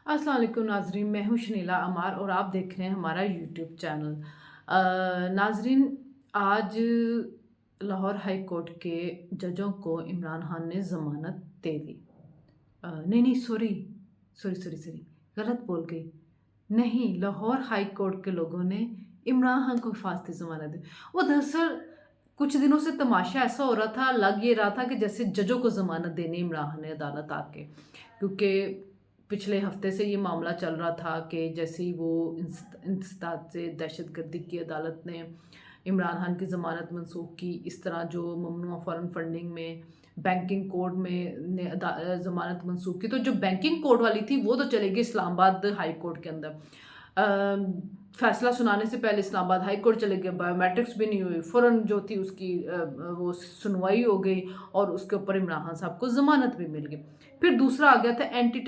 अस्सलाम वालेकुम नाजरीन, मैं हूँ शनीला अमार और आप देख रहे हैं हमारा यूट्यूब चैनल। नाजरीन, आज लाहौर हाई कोर्ट के जजों को इमरान खान ने ज़मानत दे दी। नहीं नहीं, सॉरी सॉरी सॉरी सॉरी, गलत बोल गई। नहीं, लाहौर हाई कोर्ट के लोगों ने इमरान खान को हिफाजती ज़मानत दी। वो दरअसल कुछ दिनों से तमाशा ऐसा हो रहा था, लग ये रहा था कि जैसे जजों को ज़मानत देनी इमरान खान ने अदालत आके, क्योंकि पिछले हफ्ते से ये मामला चल रहा था कि जैसे ही वो इंसदाद से दहशतगर्दी की अदालत ने इमरान खान की ज़मानत मनसूख की, इस तरह जो ममनुआ फॉरेन फंडिंग में बैंकिंग कोड में ने ज़मानत मनसूख की, तो जो बैंकिंग कोड वाली थी वो तो चलेगी इस्लामाबाद हाई कोर्ट के अंदर। फैसला सुनाने से पहले इस्लामाबाद हाई कोर्ट चले गए, बायोमेट्रिक्स भी नहीं हुई, फ़ौरन जो थी उसकी वो सुनवाई हो गई और उसके ऊपर इमरान खान साहब को ज़मानत भी मिल गई। फिर दूसरा आ गया था एंटी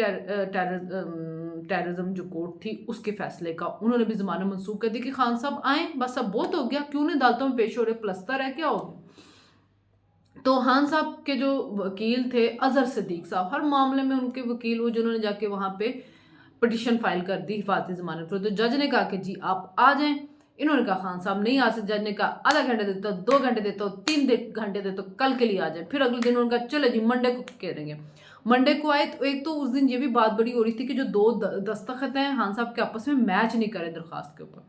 टेररिज्म जो कोर्ट थी उसके फैसले का, उन्होंने भी ज़मानत मनसूख कर दी कि खान साहब आए, बस अब बहुत हो गया, क्यों नहीं अदालतों में पेश हो रहे, प्लस्तर है क्या हो गया। तो खान साहब के जो वकील थे अजहर सिद्दीक साहब, हर मामले में उनके वकील वो जिन्होंने जाके वहाँ पे पिटिशन फाइल कर दी हिफाजती ज़मानत पर, तो जज ने कहा कि जी आप आ जाएं। इन्होंने कहा खान साहब नहीं आ सकते। जज ने कहा आधा घंटे देता हूँ, 2 घंटे देता हूँ, 3 घंटे देता हूँ, कल के लिए आ जाए। फिर अगले दिन उन्होंने कहा चले जी मंडे को करेंगे। मंडे को आए तो एक तो उस दिन ये भी बात बड़ी हो रही थी कि जो दो दस्तखत हैं खान साहब के आपस में मैच नहीं करे दरखास्त के ऊपर।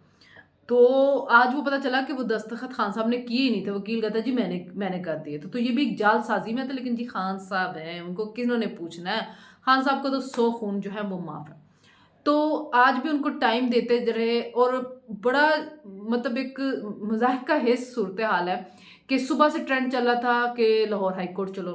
तो आज वो पता चला कि वो दस्तखत खान साहब ने किए ही नहीं थे, वकील कहता है जी मैंने मैंने कर दिए। तो ये भी एक जालसाजी में था, लेकिन जी खान साहब हैं, उनको किन्होंने पूछना है। खान साहब का तो 100 खून जो है वो माफ़ है। तो आज भी उनको टाइम देते रहे और बड़ा मतलब एक मज़ाक का हिस्स सूरत हाल है कि सुबह से ट्रेंड चल रहा था कि लाहौर हाई कोर्ट चलो,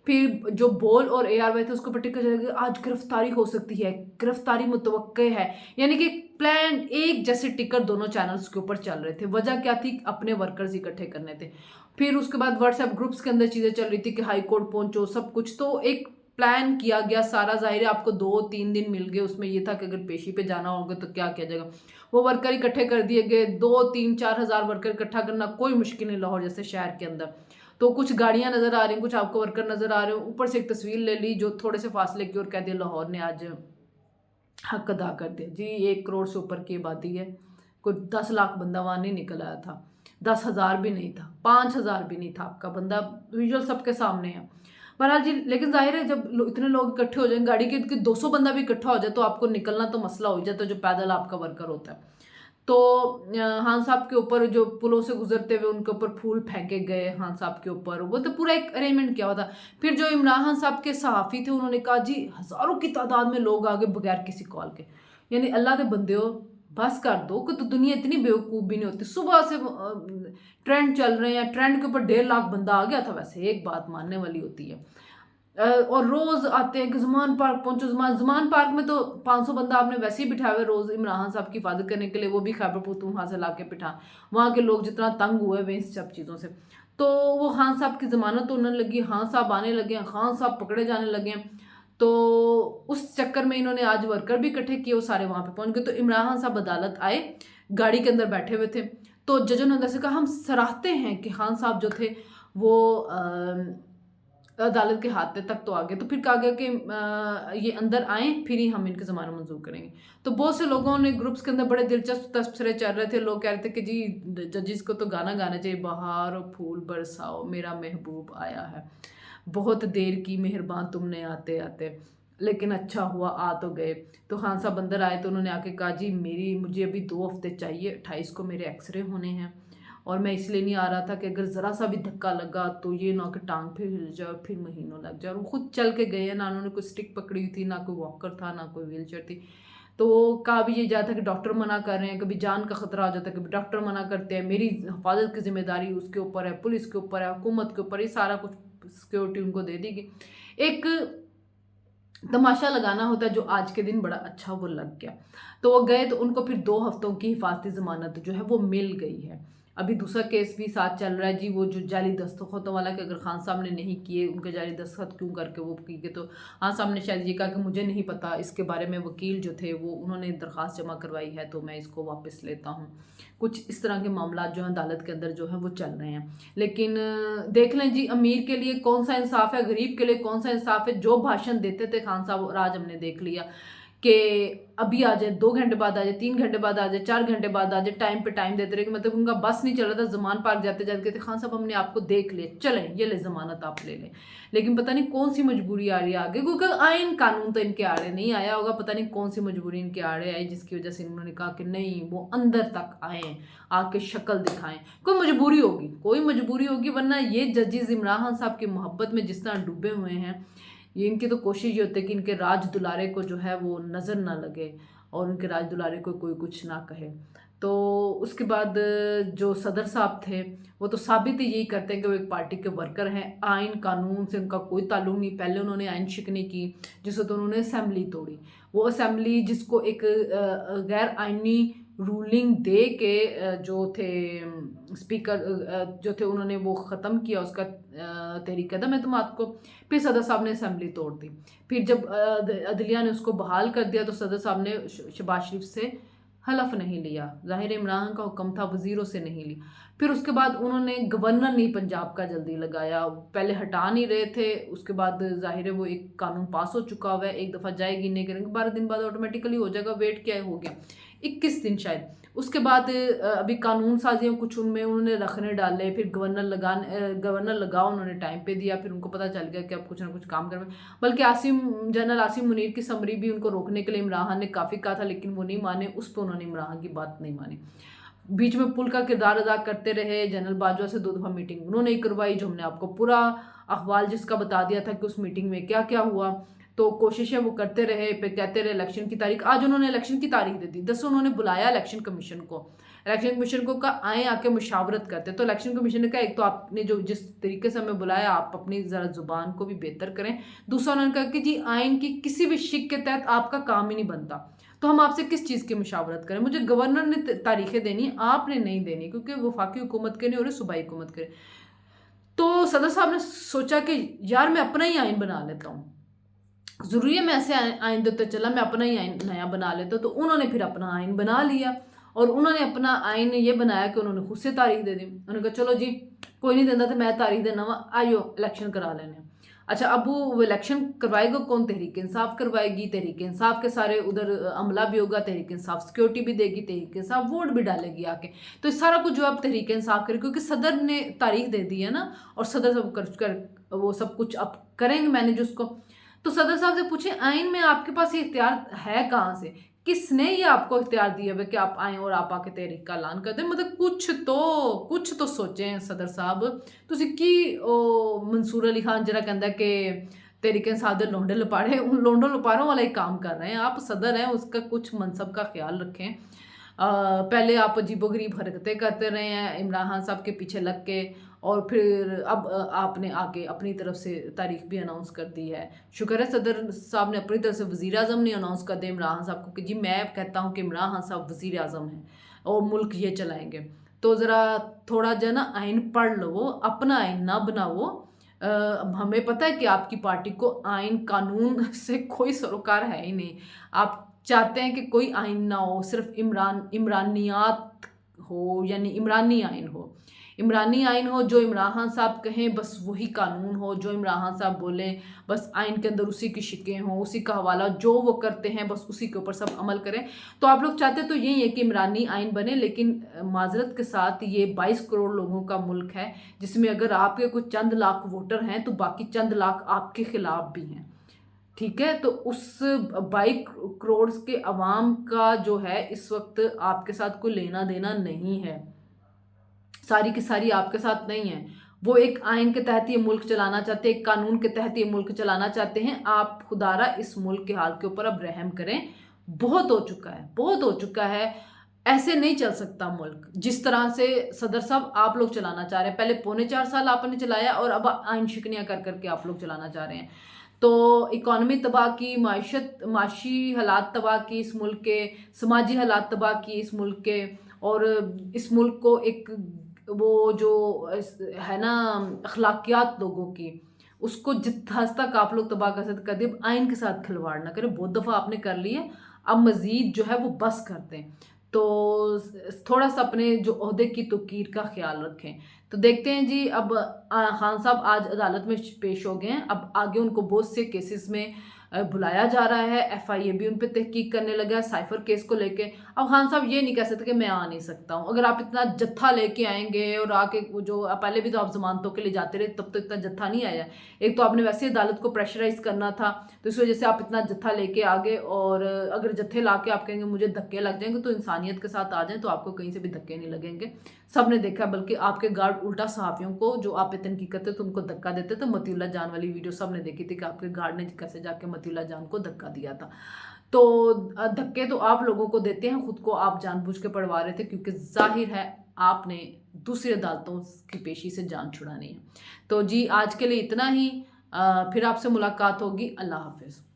फिर जो बोल और ARY थे उसको टिकट चला गया, आज गिरफ्तारी हो सकती है, गिरफ्तारी मुतवक्के है, यानी कि प्लान एक जैसे टिकट दोनों चैनल्स के ऊपर चल रहे थे। वजह क्या थी? अपने वर्कर्स इकट्ठे करने थे। फिर उसके बाद व्हाट्सएप ग्रुप्स के अंदर चीज़ें चल रही थी कि हाई कोर्ट पहुंचो, सब कुछ तो एक प्लान किया गया सारा। ज़ाहिर है आपको 2-3 दिन मिल गए, उसमें ये था कि अगर पेशी पे जाना होगा तो क्या किया जाएगा। वो वर्कर इकट्ठे कर दिए गए, 2-3-4 हज़ार वर्कर इकट्ठा करना कोई मुश्किल नहीं लाहौर जैसे शहर के अंदर। तो कुछ गाड़ियां नज़र आ रही हैं, कुछ आपको वर्कर नज़र आ रहे हो, ऊपर से एक तस्वीर ले ली जो थोड़े से फासले की और कह दिया लाहौर ने आज हक अदा कर दिया। जी 1 करोड़ से ऊपर की आबादी है, कोई 10 लाख बंदा वहाँ नहीं निकल आया था, 10,000 भी नहीं था, 5,000 भी नहीं था आपका बंदा, विजुअल सबके सामने है। बहरहाल जी, लेकिन ज़ाहिर है जब इतने लोग इकट्ठे हो जाएँ, गाड़ी के 200 बंदा भी इकट्ठा हो जाए तो आपको निकलना तो मसला हो जाता है, जो पैदल आपका वर्कर होता है। तो खान साहब के ऊपर जो पुलों से गुजरते हुए उनके ऊपर फूल फेंके गए खान साहब के ऊपर, वो तो पूरा एक अरेंजमेंट किया हुआ था। फिर जो इमरान खान साहब के सहाफ़ी थे उन्होंने कहा जी हज़ारों की तादाद में लोग आ गए बगैर किसी कॉल के, यानी अल्लाह के बंदे हो बस कर दो कि तो दुनिया इतनी बेवकूफ़ भी नहीं होती। सुबह से ट्रेंड चल रहे हैं, ट्रेंड के ऊपर 1.5 लाख बंदा आ गया था। वैसे एक बात मानने वाली होती है, और रोज़ आते हैं कि ज़मान पार्क पहुँचो। ज़मान पार्क में तो 500 बंदा आपने वैसे ही बिठाया हुआ है रोज़ इमरान खान साहब की हिफाजत करने के लिए, वो भी खैबर पख्तूनख्वा से ला के बिठा। वहाँ के लोग जितना तंग हुए हुए इन सब चीज़ों से, तो वो खान साहब की ज़मानत होने लगी, खान साहब आने लगे हैं, खान साहब पकड़े जाने लगे हैं। तो उस चक्कर में इन्होंने आज वर्कर भी इकट्ठे किए, वो सारे वहाँ पे पहुँच गए। तो इमरान खान साहब अदालत आए, गाड़ी के अंदर बैठे हुए थे, तो जजों ने अंदर से कहा हम सराहते हैं कि खान साहब जो थे वो अदालत के हाथ तक तो आ गए। तो फिर कहा गया कि ये अंदर आएँ फिर ही हम इनकी ज़मानत मंज़ूर करेंगे। तो बहुत से लोगों ने ग्रुप्स के अंदर बड़े दिलचस्प तबसरे चल रहे थे। लोग कह रहे थे कि जी जजिस को तो गाना गाना चाहिए, बहार फूल बरसाओ मेरा महबूब आया है, बहुत देर की मेहरबान तुमने आते आते, लेकिन अच्छा हुआ आ तो गए। तो खान साहब अंदर आए तो उन्होंने आके कहा जी मुझे अभी 2 हफ्ते चाहिए, 28 को मेरे एक्सरे होने हैं और मैं इसलिए नहीं आ रहा था कि अगर ज़रा सा भी धक्का लगा तो ये ना कि टांग फिर हिल जाए और फिर महीनों लग जाए। और वो खुद चल के गए हैं, ना उन्होंने कोई स्टिक पकड़ी हुई थी, ना कोई वॉकर था, ना कोई व्हीलचेयर थी। तो कहा भी ये जाता कि डॉक्टर मना कर रहे हैं, कभी जान का खतरा हो जाता है, कभी डॉक्टर मना करते हैं, मेरी हिफाजत की जिम्मेदारी उसके ऊपर है, पुलिस के ऊपर है, हुकूमत के ऊपर, ये सारा कुछ सिक्योरिटी उनको दे दी गई। एक तमाशा लगाना होता है जो आज के दिन बड़ा अच्छा वो लग गया। तो वो गए तो उनको फिर 2 हफ्तों की हिफाजती ज़मानत जो है वो मिल गई है। अभी दूसरा केस भी साथ चल रहा है जी, वो जो जाली दस्तखतों वाला कि अगर खान साहब ने नहीं किए, उनके जाली दस्तखत क्यों करके वो किए, तो खान साहब ने शायद ये कहा कि मुझे नहीं पता इसके बारे में, वकील जो थे वो उन्होंने दरख्वास्त जमा करवाई है तो मैं इसको वापस लेता हूँ। कुछ इस तरह के मामला जो हैं अदालत के अंदर जो हैं वो चल रहे हैं। लेकिन देख लें जी, अमीर के लिए कौन सा इंसाफ है, गरीब के लिए कौन सा इंसाफ है। जो भाषण देते थे खान साहब और आज हमने देख लिया کہ ابھی آ جائے، 2 گھنٹے بعد آ جائے، 3 گھنٹے بعد آ جائے، 4 گھنٹے بعد آ جائے، ٹائم پہ ٹائم دیتے رہے کہ مطلب ان کا بس نہیں چل رہا تھا. زمان پارک جاتے جاتے کہتے خان صاحب ہم نے آپ کو دیکھ لیا، چلیں یہ لے ضمانت آپ لے لیں. لیکن پتہ نہیں کون سی مجبوری آ رہی ہے آگے، کیونکہ آئین قانون تو ان کے آڑے نہیں آیا ہوگا، پتہ نہیں کون سی مجبوری ان کے آڑے آئی جس کی وجہ سے انہوں نے کہا کہ نہیں وہ اندر تک آئیں، آ کے شکل دکھائیں. کوئی مجبوری ہوگی، کوئی مجبوری ہوگی، ورنہ یہ ججز عمران خان صاحب کی محبت میں جس طرح ڈوبے ہوئے ہیں، یہ ان کی تو کوشش یہ ہوتی ہے کہ ان کے راج دلارے کو جو ہے وہ نظر نہ لگے اور ان کے راج دلارے کو کوئی کچھ نہ کہے. تو اس کے بعد جو صدر صاحب تھے وہ تو ثابت یہی کرتے ہیں کہ وہ ایک پارٹی کے ورکر ہیں، آئین قانون سے ان کا کوئی تعلق نہیں. پہلے انہوں نے آئین شکنی کی جس وقت انہوں نے اسمبلی توڑی، وہ اسمبلی جس کو ایک غیر آئینی رولنگ دے کے جو تھے اسپیکر جو تھے انہوں نے وہ ختم کیا اس کا تحریک عدم اعتماد کو. پھر صدر صاحب نے اسمبلی توڑ دی. پھر جب عدلیہ نے اس کو بحال کر دیا تو صدر صاحب نے شہباز شریف سے حلف نہیں لیا. ظاہر عمران کا حکم تھا، وزیروں سے نہیں لی. پھر اس کے بعد انہوں نے گورنر نہیں پنجاب کا جلدی لگایا، پہلے ہٹا نہیں رہے تھے. اس کے بعد ظاہر ہے وہ ایک قانون پاس ہو چکا ہوا ہے، ایک دفعہ جائے گی نہیں کریں گے، 12 دن بعد آٹومیٹیکلی ہو جائے گا. ویٹ کیا ہو گیا 21 دن شاید. اس کے بعد ابھی قانون سازیاں کچھ ان میں انہوں نے رکھنے ڈالے، پھر گورنر لگاؤ انہوں نے ٹائم پہ دیا. پھر ان کو پتہ چل گیا کہ اب کچھ نہ کچھ کام کریں. بلکہ جنرل عاصم منیر کی سمری بھی ان کو روکنے کے لیے عمران خان نے کافی کہا تھا، لیکن وہ نہیں مانے. اس پہ انہوں نے عمران خان کی بات نہیں مانی. بیچ میں پل کا کردار ادا کرتے رہے. جنرل باجوہ سے 2 دفعہ میٹنگ انہوں نے کروائی، جو ہم نے آپ کو پورا احوال جس کا بتا دیا تھا کہ اس میٹنگ میں کیا کیا ہوا. تو کوششیں وہ کرتے رہے، پھر کہتے رہے الیکشن کی تاریخ. آج انہوں نے الیکشن کی تاریخ دے دی. انہوں نے بلایا الیکشن کمیشن کو کہا آئیں آ کے مشاورت کرتے. تو الیکشن کمیشن نے کہا ایک تو آپ نے جو جس طریقے سے ہمیں بلایا آپ اپنی ذرا زبان کو بھی بہتر کریں. دوسرا انہوں نے کہا کہ جی آئین کی کسی بھی شق کے تحت آپ کا کام ہی نہیں بنتا، تو ہم آپ سے کس چیز کی مشاورت کریں. مجھے گورنر نے تاریخیں دینی، آپ نے نہیں دینی، کیونکہ وفاقی حکومت کے نہیں ہو رہے، صوبائی حکومت کے. تو صدر صاحب نے سوچا کہ یار میں اپنا ہی آئین بنا لیتا ہوں، ضروری ہے میں ایسے آئین دیتے چلا، میں اپنا ہی آئین نیا بنا لیتا ہوں. تو انہوں نے پھر اپنا آئین بنا لیا، اور انہوں نے اپنا آئین یہ بنایا کہ انہوں نے خود سے تاریخ دے دی. انہوں نے کہا چلو جی کوئی نہیں دینا تو میں تاریخ دینا وا، آئیو الیکشن کرا لینے. اچھا اب وہ الیکشن کروائے گا کون؟ تحریک انصاف کروائے گی. تحریک انصاف کے سارے ادھر عملہ بھی ہوگا، تحریک انصاف سیکیورٹی بھی دے گی، تحریک انصاف ووٹ بھی ڈالے گی آ کے. تو اس سارا کچھ جو اب تحریک انصاف کرے، کیونکہ صدر نے تاریخ دے دی ہے نا، اور صدر سب وہ سب کچھ اب کریں گے مینیج اس کو. تو صدر صاحب سے پوچھیں آئین میں آپ کے پاس یہ اختیار ہے کہاں سے؟ کس نے یہ آپ کو اختیار دیا ہے کہ آپ آئیں اور آپ آ کے تحریک کا اعلان کر دیں؟ مطلب کچھ تو سوچیں صدر صاحب. تسی کی منصور علی خان جرا کہندا ہے کہ تحریک انصاف دے لونڈے لپاڑے، ان لونڈوں لپاڑوں والا ہی کام کر رہے ہیں. آپ صدر ہیں، اس کا کچھ منصب کا خیال رکھیں. پہلے آپ عجیب و غریب حرکتیں کرتے رہے ہیں عمران خان صاحب کے پیچھے لگ کے، اور پھر اب آپ نے آگے اپنی طرف سے تاریخ بھی اناؤنس کر دی ہے. شکر ہے صدر صاحب نے اپنی طرف سے وزیر اعظم نے اناؤنس کر دیا عمران خان صاحب کو کہ جی میں کہتا ہوں کہ عمران خان صاحب وزیر اعظم ہیں اور ملک یہ چلائیں گے. تو ذرا تھوڑا جو ہے نا آئین پڑھ لو، اپنا آئین نہ بناؤ. ہمیں پتہ ہے کہ آپ کی پارٹی کو آئین قانون سے کوئی سروکار ہے ہی نہیں. آپ چاہتے ہیں کہ کوئی آئین نہ ہو، صرف عمرانیات ہو، یعنی عمرانی آئین ہو. عمرانی آئین ہو، جو عمران خان صاحب کہیں بس وہی قانون ہو، جو عمران خان صاحب بولیں بس آئین کے اندر اسی کی شکیں ہوں، اسی کا حوالہ جو وہ کرتے ہیں بس اسی کے اوپر سب عمل کریں. تو آپ لوگ چاہتے تو یہی ہے کہ عمرانی آئین بنے، لیکن معذرت کے ساتھ یہ 22 کروڑ لوگوں کا ملک ہے، جس میں اگر آپ کے کچھ چند لاکھ ووٹر ہیں تو باقی چند لاکھ آپ کے خلاف بھی ہیں. ٹھیک ہے، تو اس 22 کروڑ کے عوام کا جو ہے اس وقت آپ کے ساتھ کوئی لینا دینا نہیں ہے، ساری کی ساری آپ کے ساتھ نہیں ہے. وہ ایک آئین کے تحت یہ ملک چلانا چاہتے ہیں، ایک قانون کے تحت یہ ملک چلانا چاہتے ہیں. آپ خدا را اس ملک کے حال کے اوپر اب رحم کریں. بہت ہو چکا ہے، بہت ہو چکا ہے. ایسے نہیں چل سکتا ملک جس طرح سے صدر صاحب آپ لوگ چلانا چاہ رہے ہیں. پہلے 4.25 سال آپ نے چلایا اور اب آئین شکنیاں کر کر کے آپ لوگ چلانا چاہ رہے ہیں. تو اکانومی تباہ کی، معاشی حالات تباہ کی اس ملک کے، سماجی حالات تباہ کی اس ملک کے، اور اس ملک کو ایک وہ جو ہے نا اخلاقیات لوگوں کی، اس کو جت حد تک آپ لوگ تباہ کر سکتے کر دیں. آئین کے ساتھ کھلواڑ نہ کریں. بہت دفعہ آپ نے کر لی ہے، اب مزید جو ہے وہ بس کرتے ہیں. تو تھوڑا سا اپنے جو عہدے کی توقیر کا خیال رکھیں. تو دیکھتے ہیں جی، اب خان صاحب آج عدالت میں پیش ہو گئے ہیں. اب آگے ان کو بہت سے کیسز میں बुलाया जा रहा है, FIA भी उन पे तहकीक करने लगा है साइफर केस को लेके। अब खान साहब ये नहीं कह सकते कि मैं आ नहीं सकता हूँ। अगर आप इतना जत्था लेके आएंगे और आके वो जो पहले भी तो आप जमानतों के लिए जाते रहे, तब तो इतना जत्था नहीं आया। एक तो आपने वैसे अदालत को प्रेशराइज करना था, तो इस वजह से आप इतना जत्था लेके आ गए। और अगर जत्थे ला के आप कहेंगे मुझे धक्के लग जाएंगे, तो इंसानियत के साथ आ जाएं तो आपको कहीं से भी धक्के नहीं लगेंगे। सब ने देखा, बल्कि आपके गार्ड उल्टा सहाफ़ियों को जो आप पे तनकीद करते तो उनको धक्का देते। तो मतीउल्ला जान वाली वीडियो सब ने देखी थी कि आपके गार्ड ने कैसे जाके मतीउल्ला जान को धक्का दिया था। तो धक्के तो आप लोगों को देते हैं, खुद को आप जानबूझ के पड़वा रहे थे, क्योंकि जाहिर है आपने दूसरी अदालतों की पेशी से जान छुड़ानी है। तो जी आज के लिए इतना ही, फिर आपसे मुलाकात होगी। अल्लाह हाफिज़।